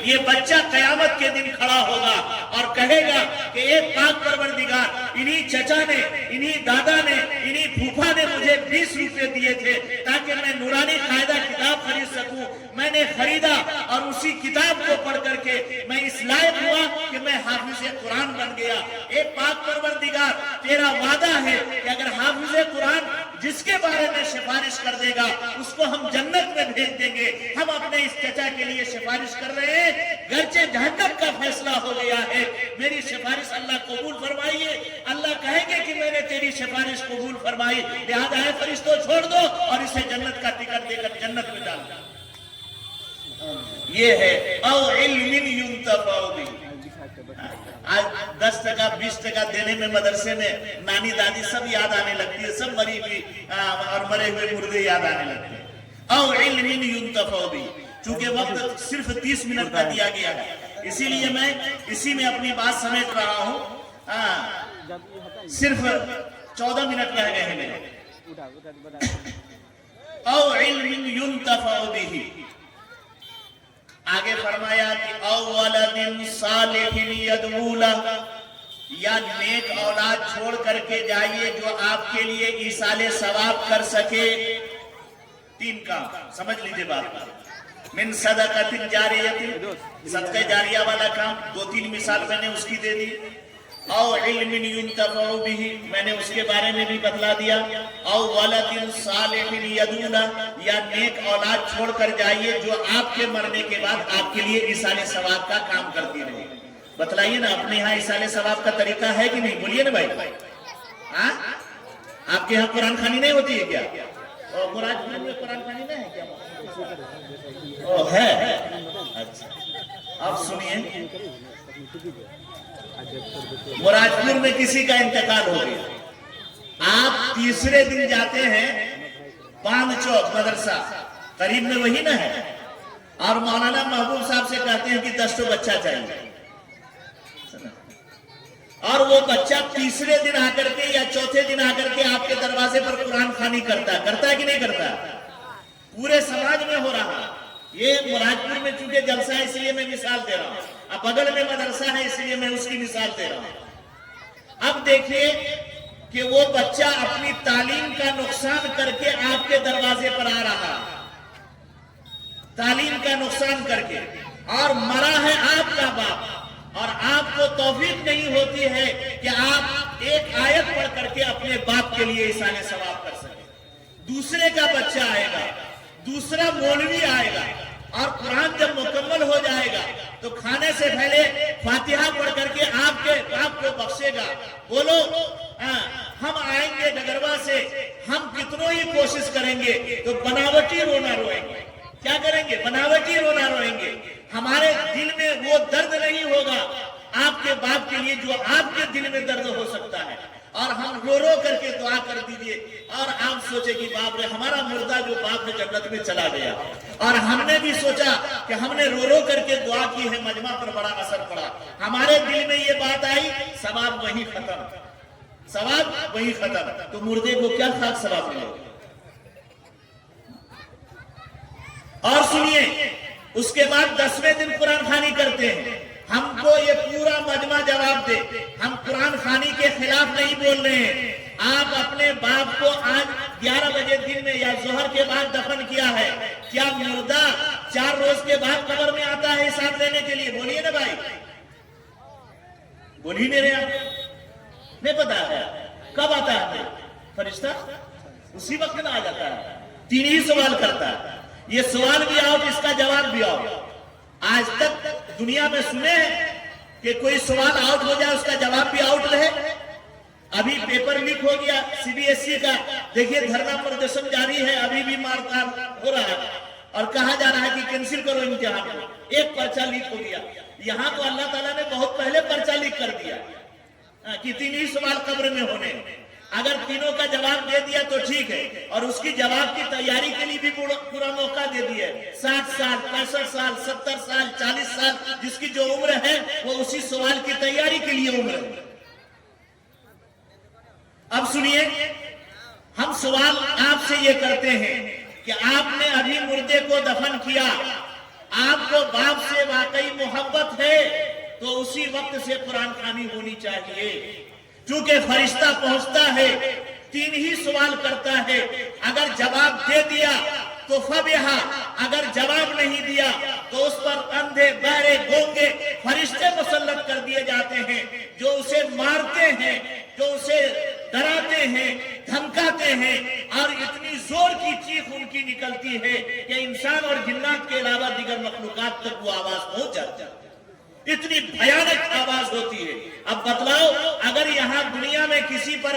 یہ بچہ قیامت کے دن کھڑا ہوگا اور کہے گا کہ اے پاک پروردگار، انہی چچا نے، انہی دادا نے، انہی پھوپھا نے مجھے 20 روپے دیے تھے تاکہ میں نورانی قاعدہ کتاب خرید سکوں، میں نے خریدا اور اسی کتاب کو پڑھ کر کے میں اس لائق ہوا کہ میں حافظ قرآن بن گیا۔ اے پاک پروردگار، تیرا وعدہ ہے کہ اگر حافظ قرآن جس کے بارے میں سفارش کر دے گا اس کو ہم جنت میں بھیج دیں گے۔ ہم اپنے اس چچا کے لیے سفارش کر رہے ہیں، گرچہ جہنم کا فیصلہ ہو گیا ہے، میری سفارش اللہ قبول فرمائیے۔ اللہ کہیں گے کہ میں نے تیری سفارش قبول فرمائی، لہذا ہے فرشتوں چھوڑ دو اور اسے جنت کا ٹکٹ دے کر جنت میں ڈال دو۔ یہ ہے او علم ينتفع به۔ آج 10% 20% دینے میں مدرسے میں نانی دادی سب یاد آنے لگتی ہے، سب مری ہوئی اور مرے ہوئے مردے یاد آنے لگتے ہیں۔ او علم ينتفع به، چونکہ وقت صرف 30 منٹ کا دیا گیا ہے، اسی لیے میں اسی میں اپنی بات سمیٹ رہا ہوں۔ صرف 14 منٹ رہ گئے ہیں میرے۔ او علم ينتفع به، آگے فرمایا کہ او ولد صالح يدعو له، یا نیک اولاد چھوڑ کر کے جائیے جو آپ کے لیے ایصال ثواب کر سکے۔ 3 کام سمجھ لیجئے بات۔ من صدقۃ جاریۃ، صدقہ جاریہ والا کام، 2-3 مثال میں نے اس کی دے دی۔ او علم ينتفع به، میں نے اس کے بارے میں بھی بتلا دیا۔ او ولد صالح يدعو له، یا نیک اولاد چھوڑ کر جائیے جو آپ کے مرنے کے بعد آپ کے لیے ایصال ثواب کا کام کرتی رہے۔ بتلائیے نا اپنے ہاں ایصال ثواب کا طریقہ ہے کہ نہیں؟ بولیے نا بھائی۔ ہاں آپ کے ہاں قرآن خوانی نہیں ہوتی ہے کیا؟ مراد میں قرآن خوانی نہیں ہے کیا؟ ہے۔ اچھا اب سنیے، مراجپور میں کسی کا انتقال ہو گیا، آپ تیسرے دن جاتے ہیں پان چوک مدرسہ، قریب میں وہی نہ ہے، اور مولانا محبوب صاحب سے کہتے ہیں کہ 10 بچہ چاہیے، اور وہ بچہ تیسرے دن آ کر کے یا چوتھے دن آ کر کے آپ کے دروازے پر قرآن خوانی کرتا ہے کہ نہیں کرتا؟ پورے سماج میں ہو رہا۔ یہ مراجپور میں چونکہ جلسہ ہے اس لیے میں مثال دے رہا ہوں، اب بغل میں مدرسہ ہے اس لیے میں اس کی مثال دے رہا ہوں۔ اب دیکھیے کہ وہ بچہ اپنی تعلیم کا نقصان کر کے آپ کے دروازے پر آ رہا، تعلیم کا نقصان کر کے، اور مرا ہے آپ کا باپ، اور آپ کو توفیق نہیں ہوتی ہے کہ آپ ایک آیت پڑھ کر کے اپنے باپ کے لیے ایصال ثواب کر سکیں۔ دوسرے کا بچہ آئے گا، دوسرا مولوی آئے گا، اور قرآن جب مکمل ہو جائے گا تو کھانے سے پہلے فاتحہ پڑھ کر کے آپ کے باپ کو بخشے گا۔ بولو ہم آئیں گے ڈگروا سے، ہم کتنوں ہی کوشش کریں گے تو بناوٹی رونا روئیں گے۔ کیا کریں گے؟ بناوٹی رونا روئیں گے۔ ہمارے دل میں وہ درد نہیں ہوگا آپ کے باپ کے لیے جو آپ کے دل میں درد ہو سکتا ہے، اور ہم رو رو کر کے دعا کر دیجئے، اور آپ سوچے کہ باپ رے ہمارا مردہ جو باپ نے جنت میں چلا گیا، اور ہم نے بھی سوچا کہ ہم نے رو رو کر کے دعا کی ہے، مجمع پر بڑا اثر پڑا، ہمارے دل میں یہ بات آئی، ثواب وہی ختم، ثواب وہی ختم، تو مردے کو کیا خاک ثواب ملے؟ اور سنیے، اس کے بعد 10ویں دن قرآن خوانی کرتے ہیں۔ ہم کو یہ پورا مجمع جواب دے، ہم قرآن خوانی کے خلاف نہیں بول رہے ہیں۔ آپ اپنے باپ کو آج 11 بجے دن میں یا ظہر کے بعد دفن کیا ہے، کیا مردہ 4 روز کے بعد قبر میں آتا ہے حساب لینے کے لیے؟ بولیے نا بھائی، بول ہی نہیں رہے آپ، نہیں پتا ہے کب آتا ہے فرشتہ؟ اسی وقت نہ آ جاتا ہے، 3 ہی سوال کرتا ہے، یہ سوال بھی آؤ اس کا جواب بھی آؤ۔ آج تک دنیا میں سنے ہیں کہ کوئی سوال آؤٹ ہو جائے اس کا جواب بھی آؤٹ رہے؟ ابھی پیپر لیک ہو گیا CBSE کا، دیکھیے دھرنا پردرشن جاری ہے، ابھی بھی مار کار ہو رہا ہے، اور کہا جا رہا ہے کہ کینسل کرو امتحان کو۔ ایک پرچہ لیک ہو گیا، یہاں تو اللہ تعالیٰ نے بہت پہلے پرچہ لیک کر دیا کہ 3 ہی سوال قبر میں ہونے، اگر تینوں کا جواب دے دیا تو ٹھیک ہے، اور اس کی جواب کی تیاری کے لیے بھی پورا موقع دے دیا ہے۔ 60 سال 65 سال 70 سال 40 سال جس کی جو عمر ہے وہ اسی سوال کی تیاری کے لیے عمر ہے۔ اب سنیے، ہم سوال آپ سے یہ کرتے ہیں کہ آپ نے ابھی مردے کو دفن کیا، آپ کو باپ سے واقعی محبت ہے تو اسی وقت سے قرآن خوانی ہونی چاہیے. چونکہ فرشتہ پہنچتا ہے 3 ہی سوال کرتا ہے. اگر جواب دے دیا تو فبہا، اگر جواب نہیں دیا تو اس پر اندھے بہرے گونگے فرشتے مسلط کر دیے جاتے ہیں، جو اسے مارتے ہیں، جو اسے ڈراتے ہیں، دھمکاتے ہیں، اور اتنی زور کی چیخ ان کی نکلتی ہے کہ انسان اور جنات کے علاوہ دیگر مخلوقات تک وہ آواز پہنچ جاتی ہے. اتنی بھیانک آواز ہوتی ہے. اب بتلاؤ اگر یہاں دنیا میں کسی پر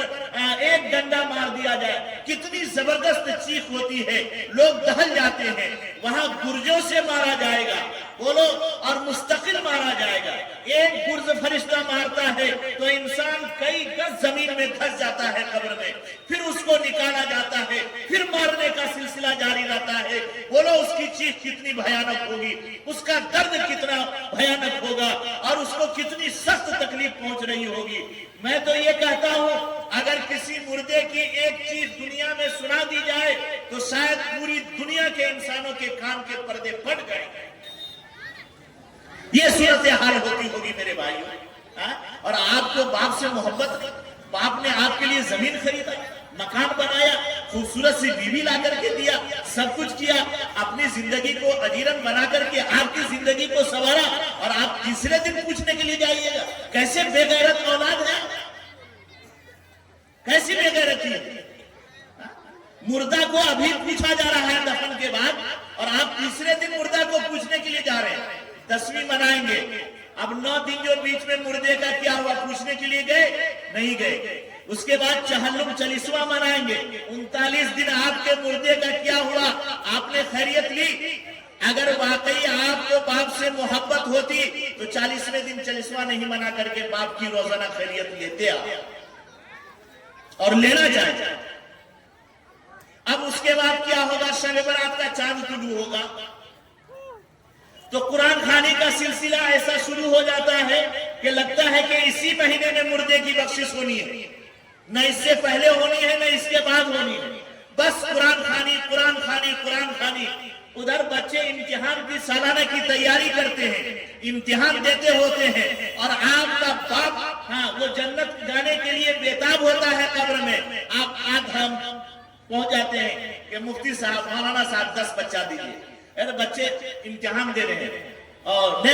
ایک ڈنڈا مار دیا جائے کتنی زبردست چیخ ہوتی ہے، لوگ دہل جاتے ہیں. وہاں گرجوں سے مارا جائے گا، بولو، اور مستقل مارا جائے گا. ایک گرز فرشتہ مارتا ہے تو انسان کئی گز زمین میں دھس جاتا ہے قبر میں، پھر اس کو نکالا جاتا ہے، پھر مارنے کا سلسلہ جاری رہتا ہے. بولو اس کی چیخ کتنی بھیانک ہوگی، اس کا درد کتنا بھیانک ہوگا، اور اس کو کتنی سخت تکلیف پہنچ رہی ہوگی. میں تو یہ کہتا ہوں اگر کسی مردے کی ایک چیز دنیا میں سنا دی جائے تو شاید پوری دنیا کے انسانوں کے کان کے پردے پھٹ گئے. یہ صورتحال ہوتی ہوگی میرے بھائیوں. اور آپ کو باپ سے محبت، باپ نے آپ کے لیے زمین خریدا، مکان بنایا، خوبصورت سی بیوی لا کر کے دیا، سب کچھ کیا، اپنی زندگی کو اجیرن بنا کر کے آپ کی زندگی کو سنوارا، اور آپ تیسرے دن پوچھنے کے لیے جائیے گا. کیسے بے غیرت اولاد ہے، کیسی بے غیرتی ہے. مردہ کو ابھی پوچھا جا رہا ہے دفن کے بعد، اور آپ تیسرے دن مردہ کو پوچھنے کے لیے جا رہے ہیں. 10ویں منائیں گے. اب 9 دن جو بیچ میں مردے کا کیا ہوا پوچھنے کے لیے گئے نہیں گئے. اس کے بعد چہلم 40واں منائیں گے. 39 دن آپ کے مردے کا کیا ہوا، آپ نے خیریت لی. اگر واقعی آپ کو باپ سے محبت ہوتی تو 40ویں دن 40واں نہیں منا کر کے باپ کی روزانہ خیریت لیتے آپ، اور لینا چاہیے. اب اس کے بعد کیا ہوگا، شب برات کا چاند طلوع ہوگا تو قرآن خوانی کا سلسلہ ایسا شروع ہو جاتا ہے کہ لگتا ہے کہ اسی مہینے میں مردے کی بخشش ہونی ہے، نہ اس سے پہلے ہونی ہے نہ اس کے بعد ہونی ہے. بس قرآن خوانی، قرآن خوانی، قرآن خوانی. ادھر بچے امتحان کی سالانہ کی تیاری کرتے ہیں، امتحان دیتے ہوتے ہیں، اور آپ کا باپ وہ جنت جانے کے لیے بےتاب ہوتا ہے قبر میں. آپ آج ہم پہنچ جاتے ہیں کہ مفتی صاحب، مولانا صاحب 10 بچہ دیجیے. بچے امتحان دے رہے ہیں اور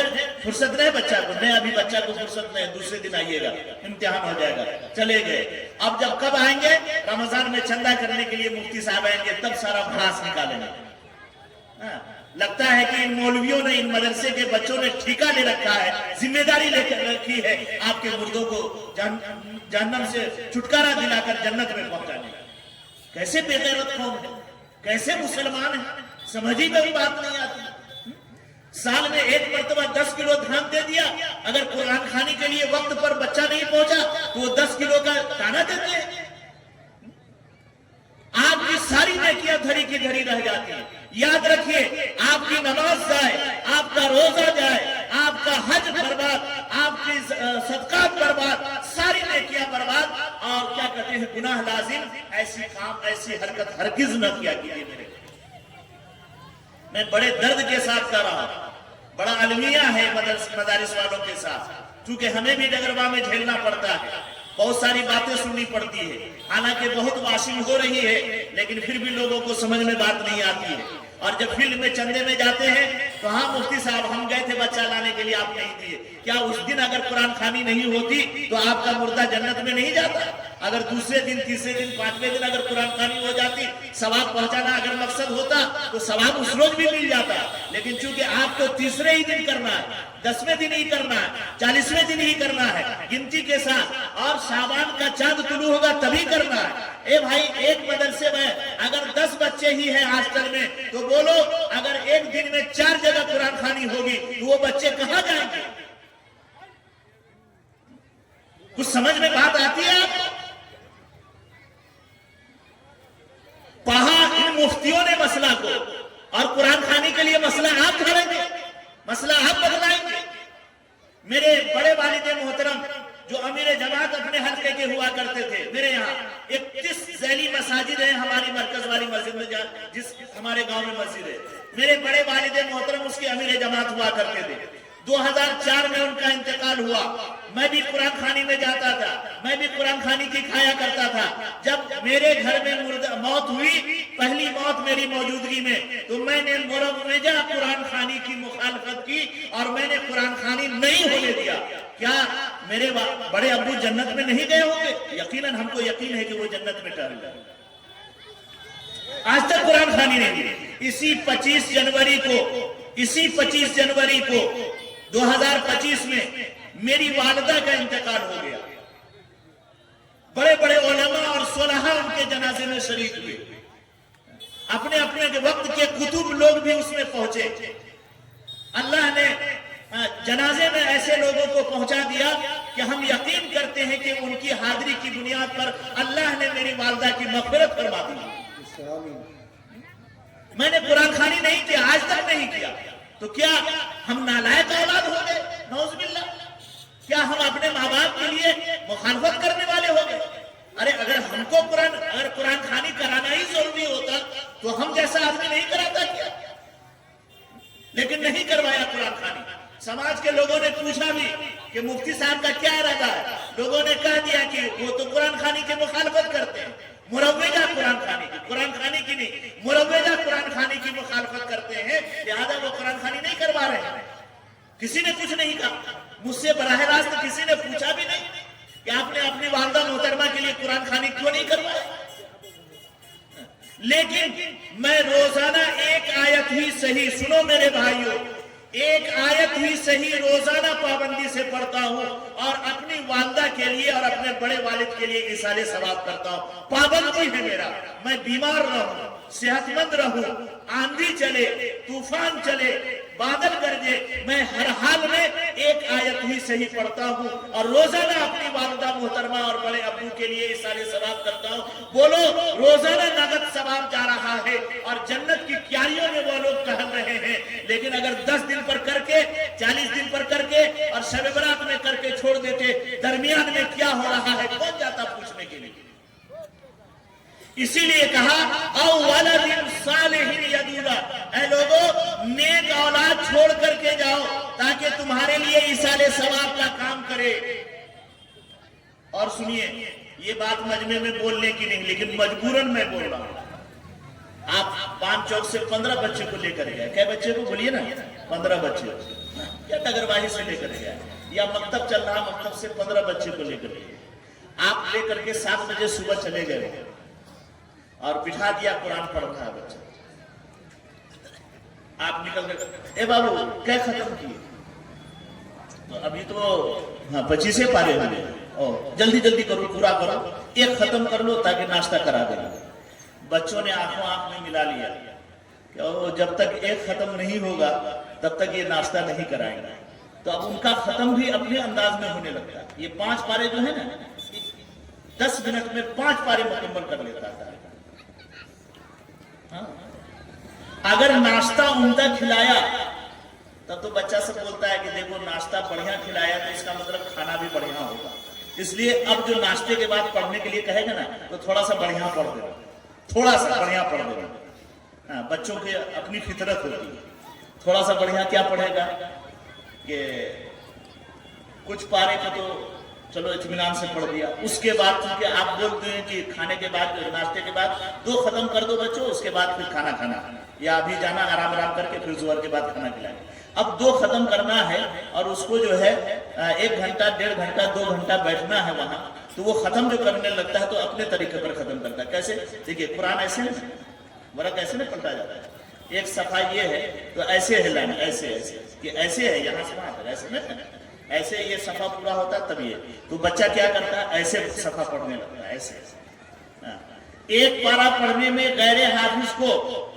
فرصت نہیں بچہ کو، نہیں ابھی بچہ کو فرصت نہیں، دوسرے دن آئیے گا، امتحان ہو جائے گا. چلے گئے. اب جب کب آئیں گے، رمضان میں چندہ کرنے کے لیے مفتی صاحب آئیں گے، تب سارا بھڑاس نکالیں گے. لگتا ہے کہ ان مولویوں نے، ان مدرسے کے بچوں نے ٹھیکہ لے رکھا ہے، ذمہ داری لے کر رکھی ہے آپ کے مردوں کو جہنم سے چھٹکارا دلا کر جنت میں پہنچانے. کیسے بے غیرت قوم ہے، کیسے مسلمان ہیں، سمجھی کبھی بات نہیں آتی. سال میں ایک مرتبہ 10 کلو دھان دے دیا، اگر قرآن خوانی کے لیے وقت پر بچہ نہیں پہنچا تو وہ 10 کلو کا دانہ دیتے ہیں. آپ کی ساری نیکیاں دھڑی کی دھڑی رہ جاتی ہیں. یاد رکھیے، آپ کی نماز جائے، آپ کا روزہ جائے، آپ کا حج برباد، آپ کی صدقات برباد، ساری نیکیاں برباد. اور کیا کہتے ہیں، گناہ لازم. ایسی کام، ایسی حرکت ہرگز نہ کیا کیجیے. میں بڑے درد کے ساتھ کر رہا ہوں، بڑا المیہ ہے مدارس والوں کے ساتھ، چونکہ ہمیں بھی ڈگروا میں جھیلنا پڑتا ہے، بہت ساری باتیں سننی پڑتی ہے. حالانکہ بہت واشنگ ہو رہی ہے لیکن پھر بھی لوگوں کو سمجھ میں بات نہیں آتی ہے. اور جب فیلڈ میں چندے میں جاتے ہیں تو ہاں مفتی صاحب ہم گئے تھے بچہ لانے کے لیے، آپ نہیں دیے. کیا اس دن اگر قرآن خوانی نہیں ہوتی تو آپ کا مردہ جنت میں نہیں جاتا؟ اگر دوسرے دن، تیسرے دن، 5ویں دن اگر قرآن خوانی ہو جاتی، ثواب پہنچانا اگر مقصد ہوتا تو ثواب اس روز بھی مل جاتا. لیکن چونکہ آپ کو تیسرے ہی دن کرنا ہے، 10ویں دن ہی کرنا ہے، 40ویں دن ہی کرنا ہے گنتی کے ساتھ، اور شعبان کا چاند طلوع ہوگا تبھی کرنا ہے. اے بھائی، ایک مدرسے میں اگر 10 بچے ہی ہیں ہاسٹل میں تو بولو اگر ایک دن میں 4 جگہ قرآن خوانی ہوگی تو وہ بچے کہاں جائیں گے؟ کچھ سمجھ میں بات آتی ہے آپ؟ پہا ان مفتیوں نے مسئلہ کو، اور قرآن خوانی کے لیے مسئلہ آپ کھڑیں گے، مسئلہ آپ بدلائیں گے. میرے بڑے والد محترم جو امیر جماعت اپنے حلقے کے ہوا کرتے تھے، میرے یہاں 31 ذیلی مساجد ہیں ہماری مرکز والی مسجد میں، جس ہمارے گاؤں میں مسجد ہے. میرے بڑے والد محترم اس کے امیر جماعت ہوا کرتے تھے. 2004 میں ان کا انتقال ہوا. میں بھی قرآن خوانی میں جاتا تھا, میں بھی قرآن خوانی کی کھایا کرتا تھا. جب میرے گھر میں موت ہوئی, پہلی موت میری موجودگی میں, تو میں نے مروجہ قرآن خوانی کی مخالفت کی اور میں نے قرآن خوانی نہیں ہونے دیا. کیا میرے بڑے ابو جنت میں نہیں گئے ہوں گے؟ یقیناً ہم کو یقین ہے کہ وہ جنت میں ٹہل گئے. آج تک قرآن خوانی نہیں ہوئی. اسی 25 جنوری کو 2025 میں میری والدہ کا انتقال ہو گیا. بڑے بڑے علماء اور صلحاء ان کے جنازے میں شریک ہوئے. اپنے اپنے وقت کے کتب لوگ بھی اس میں پہنچے. اللہ نے جنازے میں ایسے لوگوں کو پہنچا دیا کہ ہم یقین کرتے ہیں کہ ان کی حاضری کی بنیاد پر اللہ نے میری والدہ کی مغفرت فرما دی. میں نے قرآن خوانی نہیں کیا, آج تک نہیں کیا. تو کیا ہم نالائق اولاد ہو گئے؟ نعوذ باللہ. کیا ہم اپنے ماں باپ کے لیے مخالفت کرنے والے ہو گئے؟ ارے اگر ہم کو قرآن خوانی کرانا ہی ضروری ہوتا تو ہم جیسا آدمی نہیں کراتا کیا؟ لیکن نہیں کروایا قرآن خوانی. سماج کے لوگوں نے پوچھا بھی کہ مفتی صاحب کا کیا ارادہ ہے. لوگوں نے کہہ دیا کہ وہ تو قرآن خوانی کی مخالفت کرتے ہیں, مروجہ قرآن خوانی کی نہیں, مروجہ قرآن خوانی کی مخالفت کرتے ہیں, لہذا وہ قرآن خوانی نہیں کروا رہے ہیں. کسی نے کچھ نہیں کہا. مجھ سے براہ راست کسی نے پوچھا بھی نہیں کہ آپ نے اپنی والدہ محترمہ کے لیے قرآن خوانی کیوں نہیں کروایا. لیکن میں روزانہ ایک آیت ہی صحیح, سنو میرے بھائیوں, ایک آیت ہی صحیح روزانہ پابندی سے پڑھتا ہوں اور اپنی والدہ کے لیے اور اپنے بڑے والد کے لیے ایصال ثواب کرتا ہوں. پابندی ہے میرا. میں بیمار رہوں, صحت مند رہوں, آندھی چلے, طوفان چلے, بادل گرجے, میں ہر حال میں ایک آیت ہی صحیح پڑھتا ہوں اور روزانہ اپنی والدہ محترمہ اور بڑے ابو کے لیے ایصال ثواب کرتا ہوں. بولو, روزانہ نقد ثواب جا رہا ہے اور جنت کی کیاریوں میں وہ لوگ ٹہل رہے ہیں. لیکن اگر 10 دن پر کر کے, 40 دن پر کر کے اور شب برات میں کر کے چھوڑ دیتے, درمیان میں کیا ہو رہا ہے کون جاتا پوچھنے کے لیے. اسی لیے کہا او ولد صالح یدعو, اے لوگوں نیک اولاد چھوڑ کر کے جاؤ تاکہ تمہارے لیے ایصال ثواب کا کام کرے. اور سنیے, یہ بات مجمع میں بولنے کی نہیں لیکن مجبوراً میں بول رہا ہوں. آپ پان چوک سے 15 بچے کو لے کر گئے, کیا بچے کو بولیے نا, 15 بچے, یا ڈگرواہی سے لے کر گئے, یا مکتب چل رہا, مکتب سے 15 بچے کو لے کر گئے. آپ لے کر کے 7 بجے صبح چلے گئے اور بٹھا دیا, قرآن پڑھ رہا ہے بچہ. آپ نکل گئے, اے بابو کیا ختم کیے؟ تو ابھی تو 25 پارے ہوئے, جلدی جلدی کرو, پورا کرو, ایک ختم کر لو تاکہ ناشتہ کرا دیں. بچوں نے آنکھوں آنکھ میں ملا لیا کہ جب تک ایک ختم نہیں ہوگا تب تک یہ ناشتہ نہیں کرائیں گے. تو اب ان کا ختم بھی اپنے انداز میں ہونے لگتا ہے. یہ 5 پارے جو ہے نا, 10 منٹ میں 5 پارے مکمل کر لیتا ہے. اگر ناشتہ عمدہ کھلایا تب تو بچہ سب بولتا ہے کہ دیکھو ناشتہ بڑھیا کھلایا تو اس کا مطلب کھانا بھی بڑھیا ہوگا. اس لیے اب جو ناشتے کے بعد پڑھنے کے لیے کہے گا نا تو تھوڑا سا بڑھیا پڑھ دے گا, تھوڑا سا بڑھیا پڑھ دے گا. بچوں کی اپنی فطرت ہوتی ہے. تھوڑا سا بڑھیا کیا پڑھے گا کہ کچھ پارے کو تو چلو اطمینان سے پڑھ دیا. اس کے بعد چونکہ آپ بولتے ہیں کہ کھانے کے بعد, ناشتے کے بعد 2 ختم کر دو بچوں, اس کے بعد پھر کھانا کھانا, یا ابھی جانا آرام کر کے پھر ظہر کے بعد کھانا کھلائیں. اب 2 ختم کرنا ہے اور اس کو جو ہے 1 گھنٹہ, 1.5 گھنٹہ, 2 گھنٹہ بیٹھنا ہے وہاں. تو وہ ختم جو کرنے لگتا ہے تو اپنے طریقے پر ختم کرتا ہے. کیسے؟ دیکھیے قرآن ایسے نا, ورق ایسے نہیں پلٹا جاتا ہے. ایک صفحہ یہ ہے تو ایسے ہلانا, ایسے ایسے کہ ایسے ہے, یہاں سے وہاں پر ایسے نہیں, ایسے یہ صفحہ پورا ہوتا ہے تب یہ. تو بچہ کیا کرتا ہے, ایسے صفحہ پڑھنے لگتا ہے, ایسے ایسے. ایک پارہ پڑھنے میں غیر حافظ کو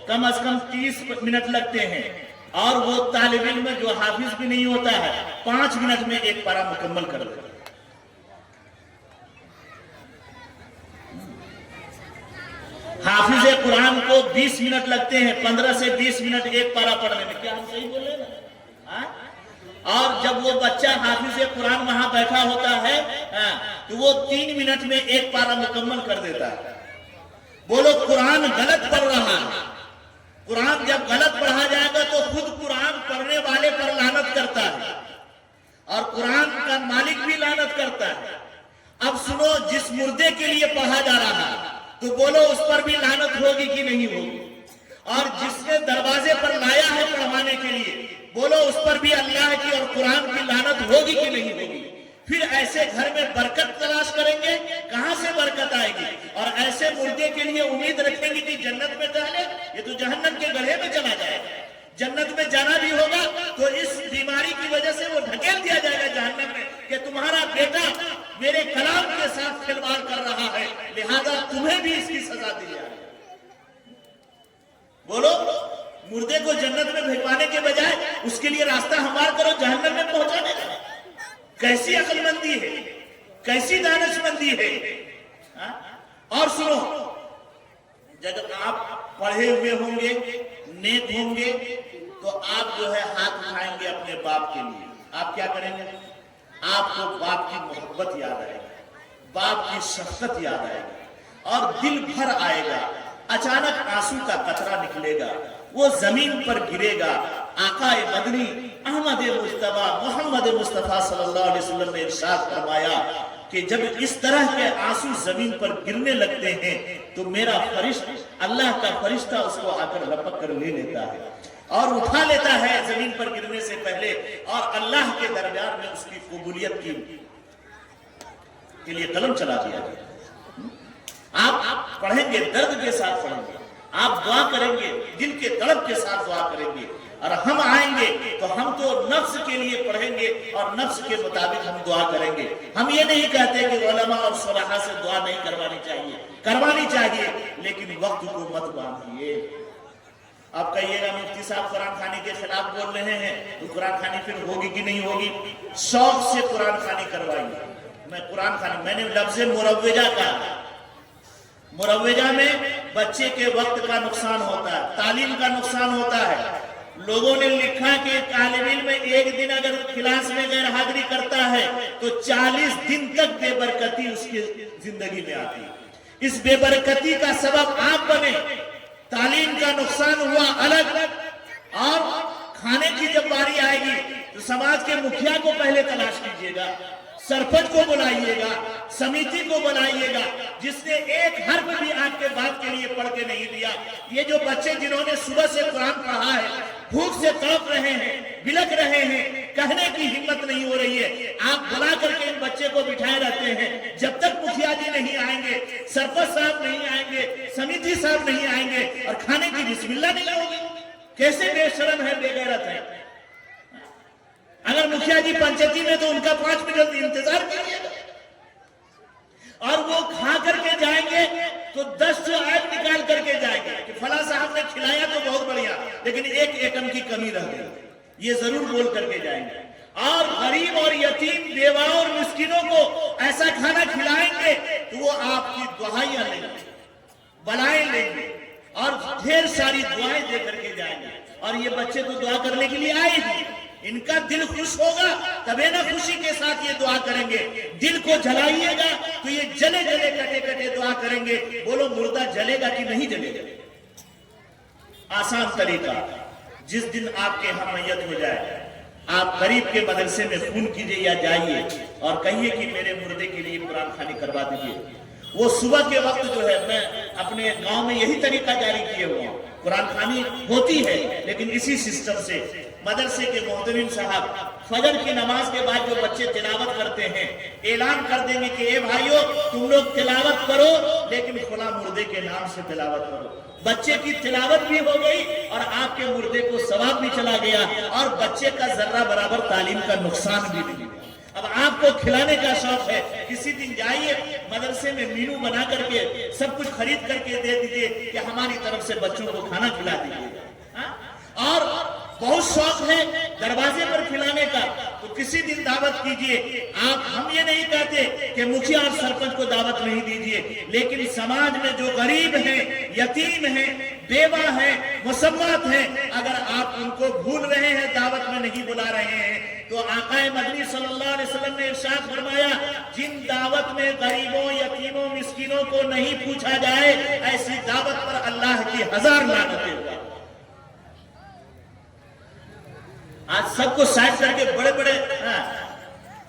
کم از کم 30 منٹ لگتے ہیں, اور وہ طالب علم جو حافظ بھی نہیں ہوتا ہے 5 منٹ میں ایک پارہ مکمل کر دیتا ہے. حافظ قرآن کو 20 منٹ لگتے ہیں, 15 سے 20 منٹ ایک پارہ پڑھنے میں. کیا ہم صحیح بول رہے ہیں نا؟ اور جب وہ بچہ حافظ قرآن وہاں بیٹھا ہوتا ہے تو وہ 3 منٹ میں ایک پارہ مکمل کر دیتا ہے. بولو قرآن غلط پڑھ رہا ہے. قرآن جب غلط پڑھا جائے گا تو خود قرآن پڑھنے والے پر لعنت کرتا ہے. اور قرآن کا مالک بھی لعنت کرتا ہے۔ اب سنو، جس مردے کے لیے پڑھا جا رہا ہے تو بولو اس پر بھی لعنت ہوگی کہ نہیں ہوگی؟ اور جس نے دروازے پر لایا ہے پڑھوانے کے لیے، بولو اس پر بھی اللہ کی اور قرآن کی لعنت ہوگی کہ نہیں ہوگی؟ پھر ایسے گھر میں برکت تلاش کریں گے، کہاں سے برکت آئے گی؟ اور ایسے مردے کے لیے امید رکھیں گے کہ جنت میں ٹہلے، یہ تو جہنم کے گڑھے میں چلا جائے گا۔ جنت میں جانا بھی ہوگا تو اس بیماری کی وجہ سے وہ ڈھکیل دیا جائے گا جہنم میں کہ تمہارا بیٹا میرے کلام کے ساتھ کھلواڑ کر رہا ہے، لہذا تمہیں بھی اس کی سزا دی جائے گی۔ بولو، مردے کو جنت میں بھجوانے کے بجائے اس کے لیے راستہ ہموار کرو جہنم میں پہنچانے کا۔ کیسی عقل مندی ہے، کیسی دانش مندی ہے۔ اور سنو، جب آپ پڑھے ہوئے ہوں گے، نیک ہوں گے، تو آپ جو ہے ہاتھ اٹھائیں گے اپنے باپ کے لیے۔ آپ کیا کریں گے؟ آپ کو باپ کی محبت یاد آئے گی، باپ کی شفقت یاد آئے گی اور دل بھر آئے گا۔ اچانک آنسو کا قطرہ نکلے گا، وہ زمین پر گرے گا۔ آقا مدنی احمد مجتبی محمد مصطفیٰ صلی اللہ علیہ وسلم نے ارشاد فرمایا کہ جب اس طرح کے آنسو زمین پر گرنے لگتے ہیں تو میرا فرشتہ، اللہ کا فرشتہ اس کو آ کر لپک کر لے لیتا ہے اور اٹھا لیتا ہے زمین پر گرنے سے پہلے، اور اللہ کے درمیان میں اس کی قبولیت کے لیے قلم چلا دیا گیا۔ آپ پڑھیں گے، درد کے ساتھ پڑھیں گے، آپ دعا کریں گے، دل کے تڑپ کے ساتھ دعا کریں گے، اور ہم آئیں گے تو ہم تو نفس کے لیے پڑھیں گے اور نفس کے مطابق ہم دعا کریں گے۔ ہم یہ نہیں کہتے کہ علماء اور صلحاء سے دعا نہیں کروانی چاہیے، کروانی چاہیے، لیکن وقت کو مت باندھیے۔ آپ کہیے گا مفتی صاحب قرآن خوانی کے خلاف بول رہے ہیں، تو قرآن خوانی پھر ہوگی کہ نہیں ہوگی؟ شوق سے قرآن خوانی کروائیے۔ میں قرآن خوانی، میں نے لفظ مروجہ کہا۔ مروجہ میں بچے کے وقت کا نقصان ہوتا ہے، تعلیم کا نقصان ہوتا ہے۔ لوگوں نے لکھا کہ طالب علم ایک دن اگر کلاس میں غیر حاضری کرتا ہے تو 40 دن تک بے برکتی اس کی زندگی میں آتی ہے۔ اس بے برکتی کا سبب آپ بنے۔ تعلیم کا نقصان ہوا الگ، اور کھانے کی جب باری آئے گی تو سماج کے مکھیا کو پہلے تلاش کیجیے گا، سرپنچ کو بلائیے گا، سمیتی کو بلائیے گا، جس نے ایک حرف بھی آپ کے بات کے لیے پڑھ کے نہیں دیا۔ یہ جو بچے جنہوں نے صبح سے قرآن پڑھا ہے، بھوک سے تڑپ رہے ہیں، بلک رہے ہیں، کہنے کی ہمت نہیں ہو رہی ہے، آپ بلا کر کے ان بچے کو بٹھائے رہتے ہیں۔ جب تک مکھیا جی نہیں آئیں گے، سرپنچ صاحب نہیں آئیں گے، سمیتی صاحب نہیں آئیں گے، اور کھانے کی بسم اللہ نہیں ہوگی، کیسے بے شرم ہے، بے غیرت ہے۔ اگر مکھیا جی پنچایتی میں تو ان کا 5 منٹ انتظار کیجیے گا، اور وہ کھا کر کے جائیں گے تو 10 عیب نکال کر کے جائیں گے کہ فلاں صاحب نے کھلایا تو بہت بڑھیا، لیکن ایک ایٹم کی کمی رہ گئی، یہ ضرور بول کر کے جائیں گے۔ اور غریب اور یتیم، بیواؤں اور مسکینوں کو ایسا کھانا کھلائیں گے تو وہ آپ کی دعائیاں لیں گے، بلائیں لیں گے، اور ڈھیر ساری دعائیں دے کر کے جائیں گے۔ اور یہ بچے تو دعا کرنے کے لیے آئے ہیں، ان کا دل خوش ہوگا تبھی نہ خوشی کے ساتھ یہ دعا کریں گے۔ دل کو جلائیے گا تو یہ جلے جلے کٹے کٹے دعا کریں گے۔ بولو، مردہ جلے گا کہ نہیں جلے گا؟ آسان طریقہ، جس دن آپ کے ہم میت ہو جائے، آپ قریب کے مدرسے میں فون کیجئے یا جائیے اور کہیے کہ میرے مردے کے لیے قرآن خوانی کروا دیجیے۔ وہ صبح کے وقت جو ہے، میں اپنے گاؤں میں یہی طریقہ جاری کیے ہوئے ہیں، قرآن خوانی ہوتی ہے لیکن اسی سسٹم سے۔ مدرسے کے محترم صاحب فجر کی نماز کے بعد جو بچے تلاوت کرتے ہیں، اعلان کر دیں گے کہ اے بھائیو، تم لوگ تلاوت کرو لیکن فلاں مردے کے نام سے تلاوت کرو۔ بچے کی تلاوت بھی ہو گئی اور آپ کے مردے کو ثواب بھی چلا گیا، اور بچے کا ذرہ برابر تعلیم کا نقصان بھی نہیں۔ اب آپ کو کھلانے کا شوق ہے، کسی دن جائیے مدرسے میں مینو بنا کر کے سب کچھ خرید کر کے دے دیجئے کہ ہماری طرف سے بچوں کو کھانا کھلا دیجیے۔ اور بہت شوق ہے دروازے پر کھلانے کا تو کسی دن دعوت کیجئے۔ آپ، ہم یہ نہیں کہتے کہ مکھیا اور سرپنچ کو دعوت نہیں دیجئے، لیکن سماج میں جو غریب ہیں، یتیم ہیں، بیوہ ہیں، مسمات ہیں، اگر آپ ان کو بھول رہے ہیں، دعوت میں نہیں بلا رہے ہیں، تو آقا مدنی صلی اللہ علیہ وسلم نے ارشاد فرمایا، جن دعوت میں غریبوں، یتیموں، مسکینوں کو نہیں پوچھا جائے، ایسی دعوت پر اللہ کی 1000 لعنتیں ہوگی۔ آج سب کو سائڈ کر کے بڑے بڑے